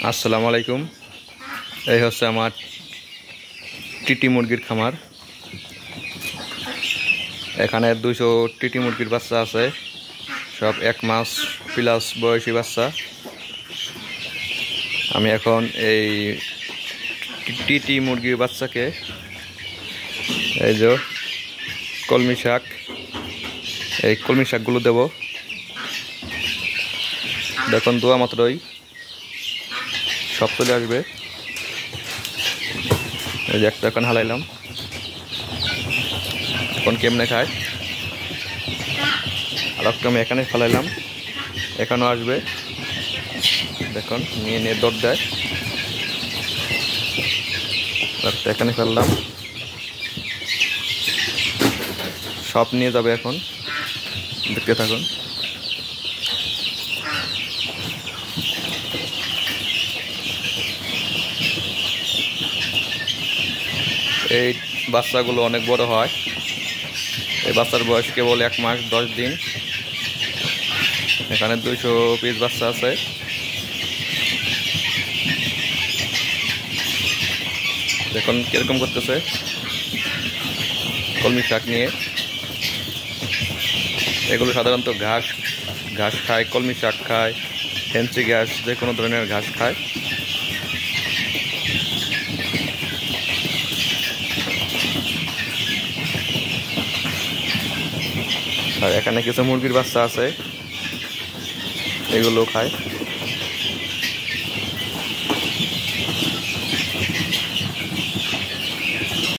আসসালামু আলাইকুম। এই হচ্ছে আমার টিটি মুরগির খামার। এখানে 200 টিটি মুরগির বাচ্চা আছে, সব 1 মাস প্লাস বয়সী বাচ্চা। আমি এখন এই টিটি মুরগির বাচ্চাকে এই যে কলমি শাক, এই কলমি শাকগুলো দেব। দেখুন দোয়া মাত্রই সব চলে আসবে। এই যে একটা এখন হালাইলাম, এখন কেমনে খায় আর একটা আমি এখানে ফেলাইলাম, এখানেও আসবে। দেখুন নিয়ে নিয়ে দৌড় দেয়। একটা এখানে ফেললাম, সব নিয়ে যাবে এখন, দেখতে থাকুন। এই বাচ্চাগুলো অনেক বড় হয়। এই বাচ্চার বয়স কেবল 1 মাস 10 দিন। এখানে 200 পিস বাচ্চা আছে। দেখুন কিরকম করতেছে কলমি শাক নিয়ে। এগুলো সাধারণত ঘাস খায়, কলমি শাক খায়, ফেন্সি ঘাস, যে কোনো ধরনের ঘাস খায়। আর এখানে কিছু মুরগির বাচ্চা আছে, এগুলো খায়।